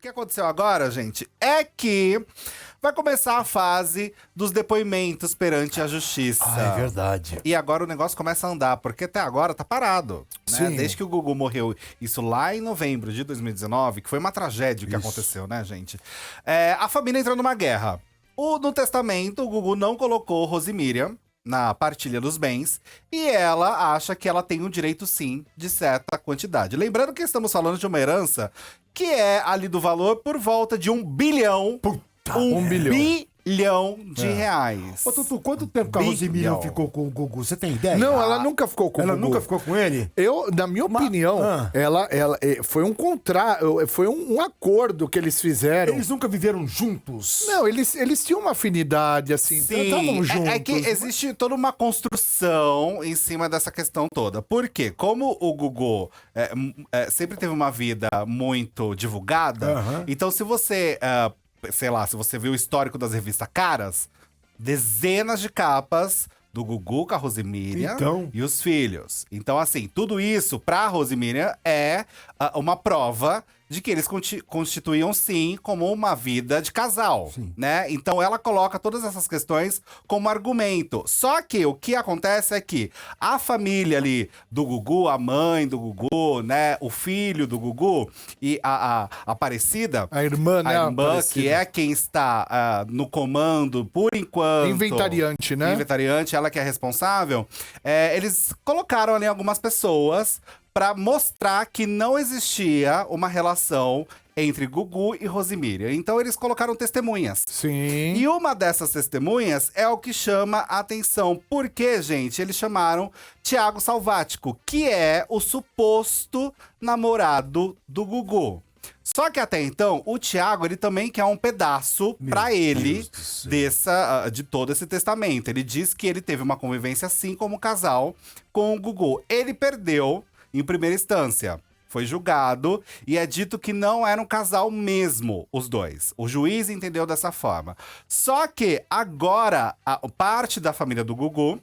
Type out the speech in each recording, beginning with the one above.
que aconteceu agora, gente, é que vai começar a fase dos depoimentos perante a justiça. Ah, é verdade. E agora o negócio começa a andar, porque até agora tá parado, né? Sim. Desde que o Gugu morreu, isso lá em novembro de 2019, que foi uma tragédia que aconteceu, né, gente? A família entrou numa guerra. No testamento, o Gugu não colocou Rosemiriam na partilha dos bens, e ela acha que ela tem o direito, sim, de certa quantidade. Lembrando que estamos falando de uma herança que é ali do valor por volta de 1 bilhão. Um bilhão. De reais. Ô, Tutu, quanto tempo que a Rosemiriam ficou com o Gugu? Você tem ideia? Não, ela nunca ficou com o Ela Gugu. nunca ficou com ele? Na minha opinião, ela foi um contrato, foi um acordo que eles fizeram. Eles nunca viveram juntos? Não, eles tinham uma afinidade, assim, estavam juntos. É que existe toda uma construção em cima dessa questão toda. Por quê? Como o Gugu sempre teve uma vida muito divulgada, então se você, sei lá, se você viu o histórico das revistas Caras, dezenas de capas do Gugu com a Rosemiriam e os filhos. Então, assim, tudo isso pra Rosemiriam é uma prova de que eles constituíam, sim, como uma vida de casal, né? Então ela coloca todas essas questões como argumento. Só que o que acontece é que a família ali do Gugu, a mãe do Gugu, né? O filho do Gugu e a Aparecida... A irmã, né? A irmã, que é quem está no comando, por enquanto... Inventariante, né? Inventariante, ela que é responsável. Eles colocaram ali algumas pessoas pra mostrar que não existia uma relação entre Gugu e Rosemiriam. Então eles colocaram testemunhas. Sim. E uma dessas testemunhas é o que chama a atenção. Porque, gente, eles chamaram Thiago Salvático, que é o suposto namorado do Gugu. Só que até então, o Thiago, ele também quer um pedaço pra ele de todo esse testamento. Ele diz que ele teve uma convivência assim como casal com o Gugu. Ele perdeu em primeira instância. Foi julgado e é dito que não era um casal mesmo, os dois. O juiz entendeu dessa forma. Só que agora, parte da família do Gugu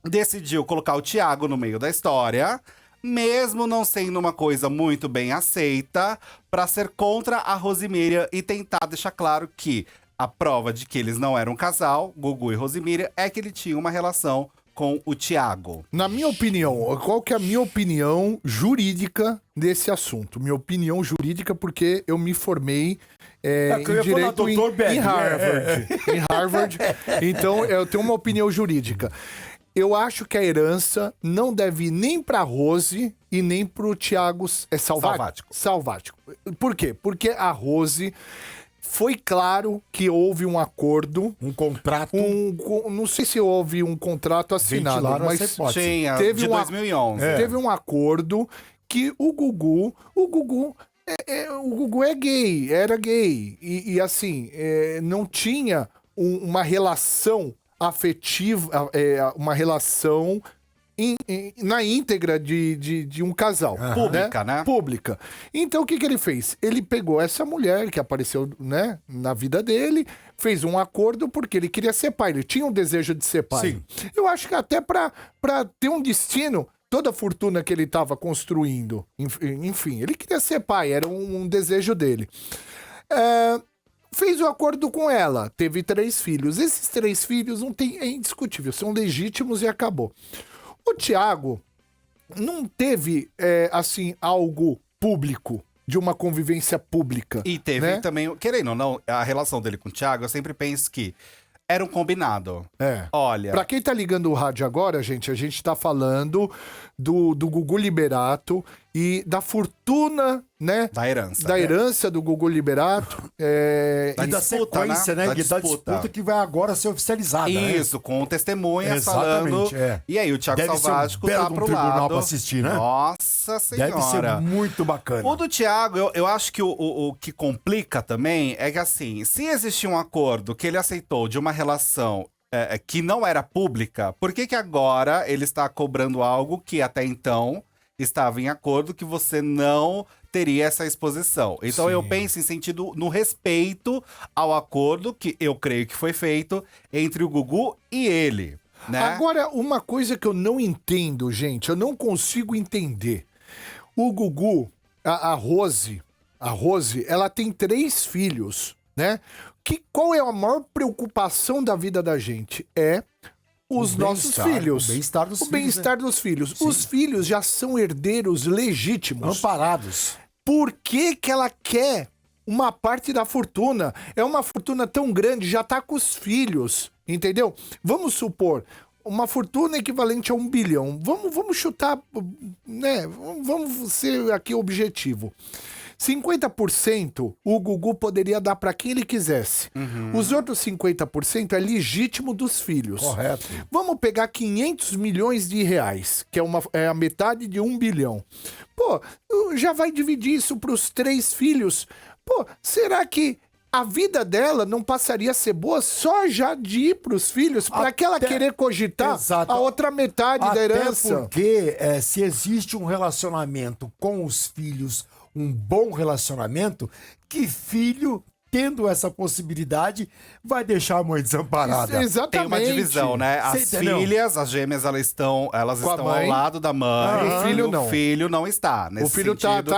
decidiu colocar o Thiago no meio da história, mesmo não sendo uma coisa muito bem aceita, pra ser contra a Rosemiriam e tentar deixar claro que a prova de que eles não eram um casal, Gugu e Rosemiriam, é que ele tinha uma relação com o Thiago. Na minha opinião, qual que é a minha opinião jurídica desse assunto? Minha opinião jurídica, porque eu me formei em direito em Harvard. Em Harvard. Então, eu tenho uma opinião jurídica. Eu acho que a herança não deve ir nem pra Rose e nem pro Thiago Salvático. Por quê? Porque a Rose... Foi claro que houve um acordo. Um contrato. Não sei se houve um contrato assinado, mas teve de 2011. Teve um acordo que o Gugu é gay, era gay. E assim, não tinha uma relação afetiva, uma relação na íntegra de um casal. Pública, né? Pública. Então, o que ele fez? Ele pegou essa mulher que apareceu, né, na vida dele, fez um acordo porque ele queria ser pai. Ele tinha um desejo de ser pai. Sim. Eu acho que até pra ter um destino, toda a fortuna que ele estava construindo, enfim, ele queria ser pai, era um desejo dele. Fez o acordo com ela, teve 3 filhos. Esses 3 filhos é indiscutível, são legítimos e acabou. O Thiago não teve, assim, algo público, de uma convivência pública. E teve também, querendo ou não, a relação dele com o Thiago, eu sempre penso que era um combinado. Olha... Pra quem tá ligando o rádio agora, gente, a gente tá falando do Gugu Liberato e da fortuna, né? Da herança. Da herança do Gugu Liberato. Da disputa, sequência, né? Da disputa que vai agora ser oficializada. Isso, né? com testemunhas falando. E aí, o Thiago Salvático tá pro lado. Pra assistir, né? Nossa Senhora. Deve ser muito bacana. O do Thiago, eu acho que o que complica também é que, assim, se existia um acordo que ele aceitou de uma relação que não era pública, por que agora ele está cobrando algo que até então estava em acordo que você não teria essa exposição? Então eu penso em sentido no respeito ao acordo que eu creio que foi feito entre o Gugu e ele, né? Agora, uma coisa que eu não entendo, gente, eu não consigo entender. O Gugu, a Rose, a Rose, ela tem 3 filhos, né? Qual é a maior preocupação da vida da gente? É os nossos filhos. O bem-estar dos filhos. O bem-estar dos filhos. Sim. Os filhos já são herdeiros legítimos. Amparados. Por que ela quer uma parte da fortuna? É uma fortuna tão grande, já tá com os filhos, entendeu? Vamos supor, uma fortuna equivalente a 1 bilhão. Vamos chutar, né? Vamos ser aqui objetivo. 50% o Gugu poderia dar para quem ele quisesse. Os outros 50% é legítimo dos filhos. Correto. Vamos pegar 500 milhões de reais, que é a metade de 1 bilhão. Pô, já vai dividir isso para os 3 filhos. Pô, será que a vida dela não passaria a ser boa só já de ir para os filhos, para que ela querer cogitar a outra metade da herança? Porque se existe um relacionamento com os filhos, um bom relacionamento, que filho, tendo essa possibilidade, vai deixar a mãe desamparada? Exatamente. Tem uma divisão, né? As filhas, as gêmeas, elas estão ao lado da mãe. O filho não. O filho não está. Nesse o filho sentido,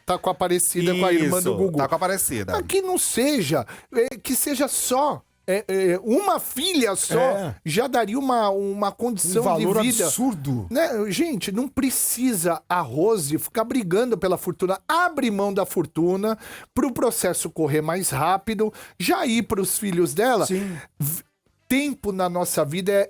tá com a Aparecida, com a irmã do Gugu. Tá com a Aparecida. Que não seja, que seja só. Uma filha só já daria uma condição de vida. Um valor absurdo. Né? Gente, não precisa a Rose ficar brigando pela fortuna. Abre mão da fortuna pro processo correr mais rápido, já ir pros filhos dela. Sim. Tempo na nossa vida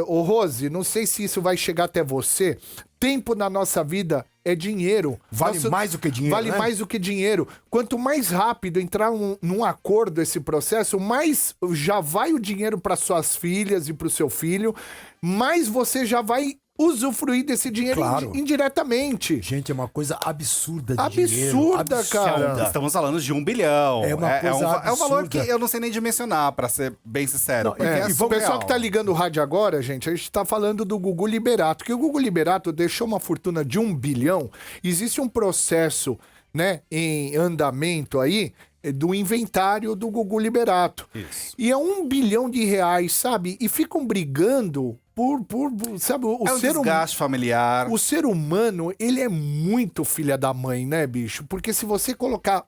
Ô Rose, não sei se isso vai chegar até você. Tempo na nossa vida é dinheiro. Vale mais do que dinheiro, Vale mais do que dinheiro. Quanto mais rápido entrar num acordo esse processo, mais já vai o dinheiro para suas filhas e para o seu filho, mais você já vai usufruir desse dinheiro indiretamente. Gente, é uma coisa absurda de absurda, cara. Estamos falando de 1 bilhão. É uma coisa é um valor que eu não sei nem dimensionar, pra ser bem sincero. E o pessoal que tá ligando o rádio agora, gente, a gente tá falando do Gugu Liberato, que o Gugu Liberato deixou uma fortuna de 1 bilhão. Existe um processo, né, em andamento aí, do inventário do Gugu Liberato. Isso. E é 1 bilhão de reais, sabe? E ficam brigando sabe, desgaste familiar. O ser humano, ele é muito filha da mãe, né, bicho? Porque se você colocar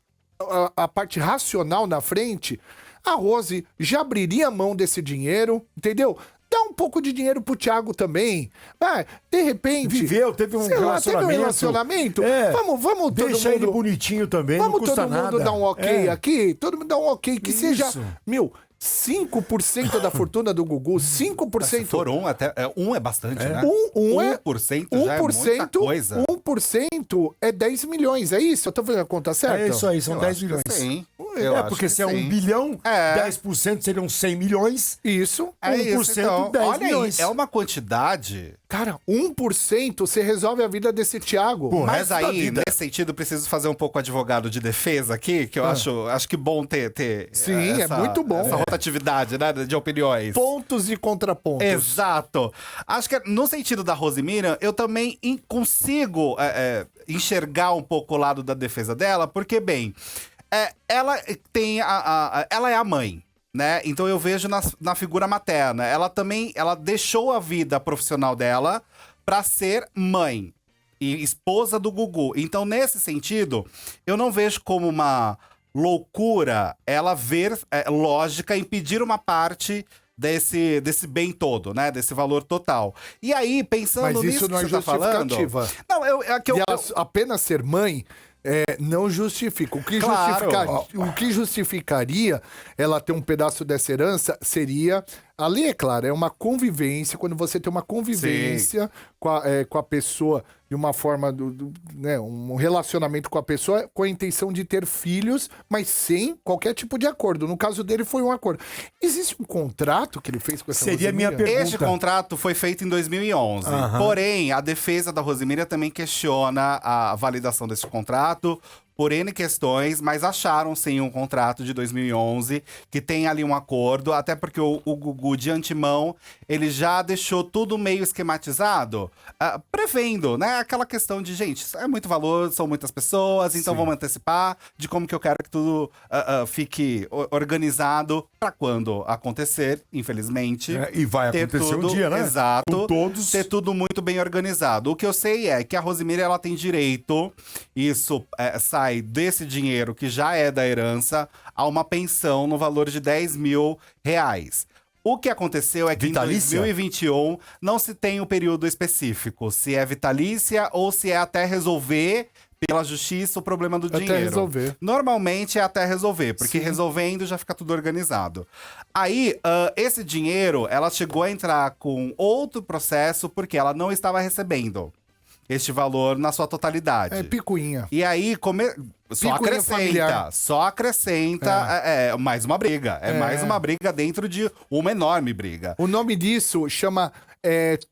a parte racional na frente, a Rose já abriria a mão desse dinheiro, entendeu? Dá um pouco de dinheiro pro Thiago também. De repente... Teve um relacionamento. Vamos deixa ele bonitinho também, vamos não custa todo mundo nada. dar um ok aqui? Todo mundo dar um ok, que seja... 5% da fortuna do Gugu, 5%. Se for até 1 é bastante, né? 1% já é muita coisa. 1% é 10 milhões, é isso? Eu tô fazendo a conta certa? É isso aí, são 10 milhões. Sim. Porque se é 1 bilhão, 10% seriam 100 milhões. Isso. 1%, então, 10 olha milhões. Aí, é uma quantidade... Cara, 1% você resolve a vida desse Thiago. Mas aí, nesse sentido, preciso fazer um pouco advogado de defesa aqui, que eu acho que bom ter Sim, é muito bom. Essa rotatividade, né, de opiniões. Pontos e contrapontos. Exato. Acho que no sentido da Rosemira, eu também consigo enxergar um pouco o lado da defesa dela, porque, bem, ela tem ela é a mãe. Né? Então eu vejo na figura materna. Ela deixou a vida profissional dela pra ser mãe e esposa do Gugu. Então, nesse sentido, eu não vejo como uma loucura ela ver lógica em pedir uma parte desse bem todo, né? Desse valor total. E aí, pensando nisso que você tá falando... Não, ela apenas ser mãe... não justifica. O que justificaria ela ter um pedaço dessa herança seria... A lei, é clara, é uma convivência. Quando você tem uma convivência com a pessoa de uma forma, né, um relacionamento com a pessoa, com a intenção de ter filhos, mas sem qualquer tipo de acordo. No caso dele, foi um acordo. Existe um contrato que ele fez com essa Seria Rosemira? minha pergunta. Este contrato foi feito em 2011. Porém, a defesa da Rosemira também questiona a validação desse contrato por N questões, mas acharam sim um contrato de 2011 que tem ali um acordo, até porque o Gugu de antemão, ele já deixou tudo meio esquematizado, prevendo, né, aquela questão de, gente, é muito valor, são muitas pessoas, então vamos antecipar de como que eu quero que tudo fique organizado para quando acontecer, infelizmente. E vai acontecer um dia, né? Exato. Com todos. Ter tudo muito bem organizado. O que eu sei é que a Rosemira, ela tem direito, isso sai vai desse dinheiro que já é da herança a uma pensão no valor de R$10.000. O que aconteceu é que Vitalícia? em 2021 não se tem um período específico, se é vitalícia ou se é até resolver pela justiça o problema do dinheiro. Até resolver. Normalmente é até resolver, porque Sim. resolvendo já fica tudo organizado. Aí, esse dinheiro, ela chegou a entrar com outro processo porque ela não estava recebendo este valor na sua totalidade. É picuinha. E aí, só acrescenta mais uma briga. Mais uma briga dentro de uma enorme briga. O nome disso chama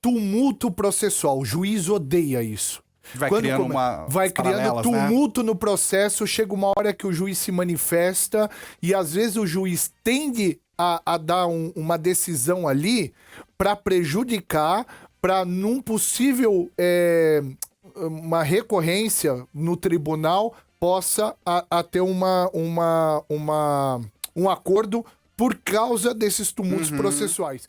tumulto processual. O juiz odeia isso. Vai criando vai criando paralelas, tumulto no processo, chega uma hora que o juiz se manifesta e às vezes o juiz tende a dar uma decisão ali para prejudicar, para num possível uma recorrência no tribunal possa ter um acordo por causa desses tumultos processuais.